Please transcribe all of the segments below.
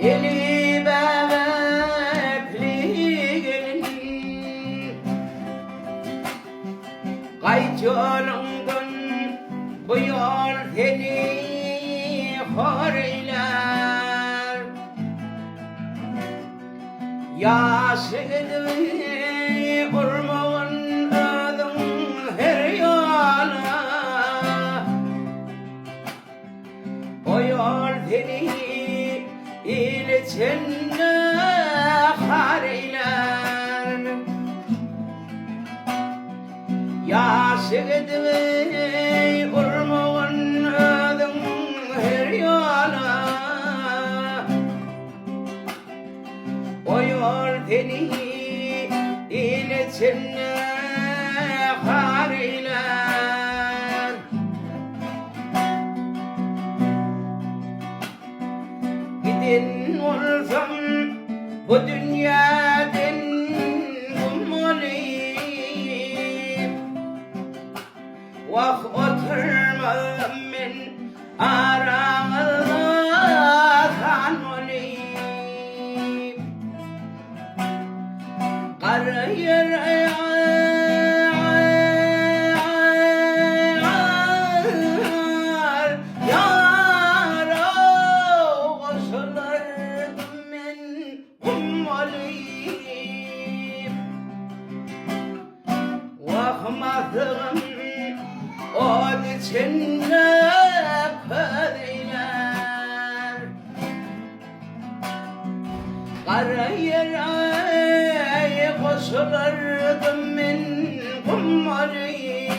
Eli bebekli gelin Kayıt yolundan bu yol seni hor eyler Yaşıdı urmağın ödüm her yola O yol seni İletçinle hareyler Yaşıdı urmağın ödüm her yola O yol seni İletçinle hareyler Gidin olsam bu dünyadan gumuliyim Vah oturmam ben aranızda kanuliyim Kar yere Vakmadığım od içinde pediler Kara yere koşulurdum ben kummalıyım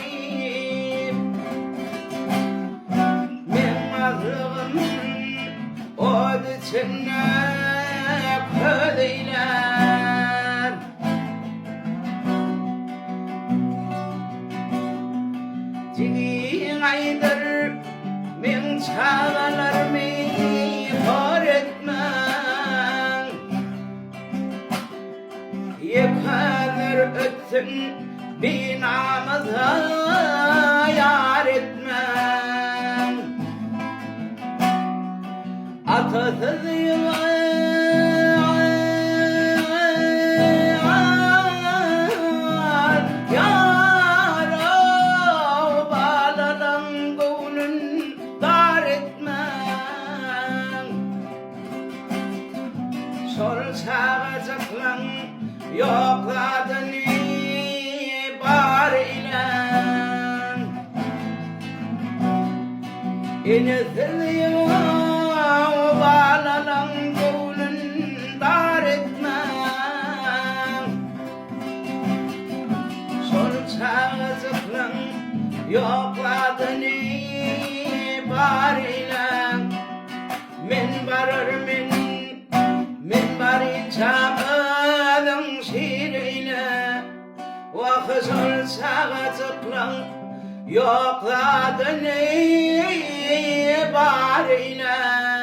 Vakmadığım od içinde pediler Cigin aydır min çağalar mi hor etmem Yekadır ötsün binamıza yar etmem Atasız yılan Sol sağacaklan yokladığını bariyle İnizli bağlanan gönlün dar etmem Sol sağacaklan yokladığını bariyle Men barır men çağırın şiiriyle Vakızın sağatıklan yokladın bariyle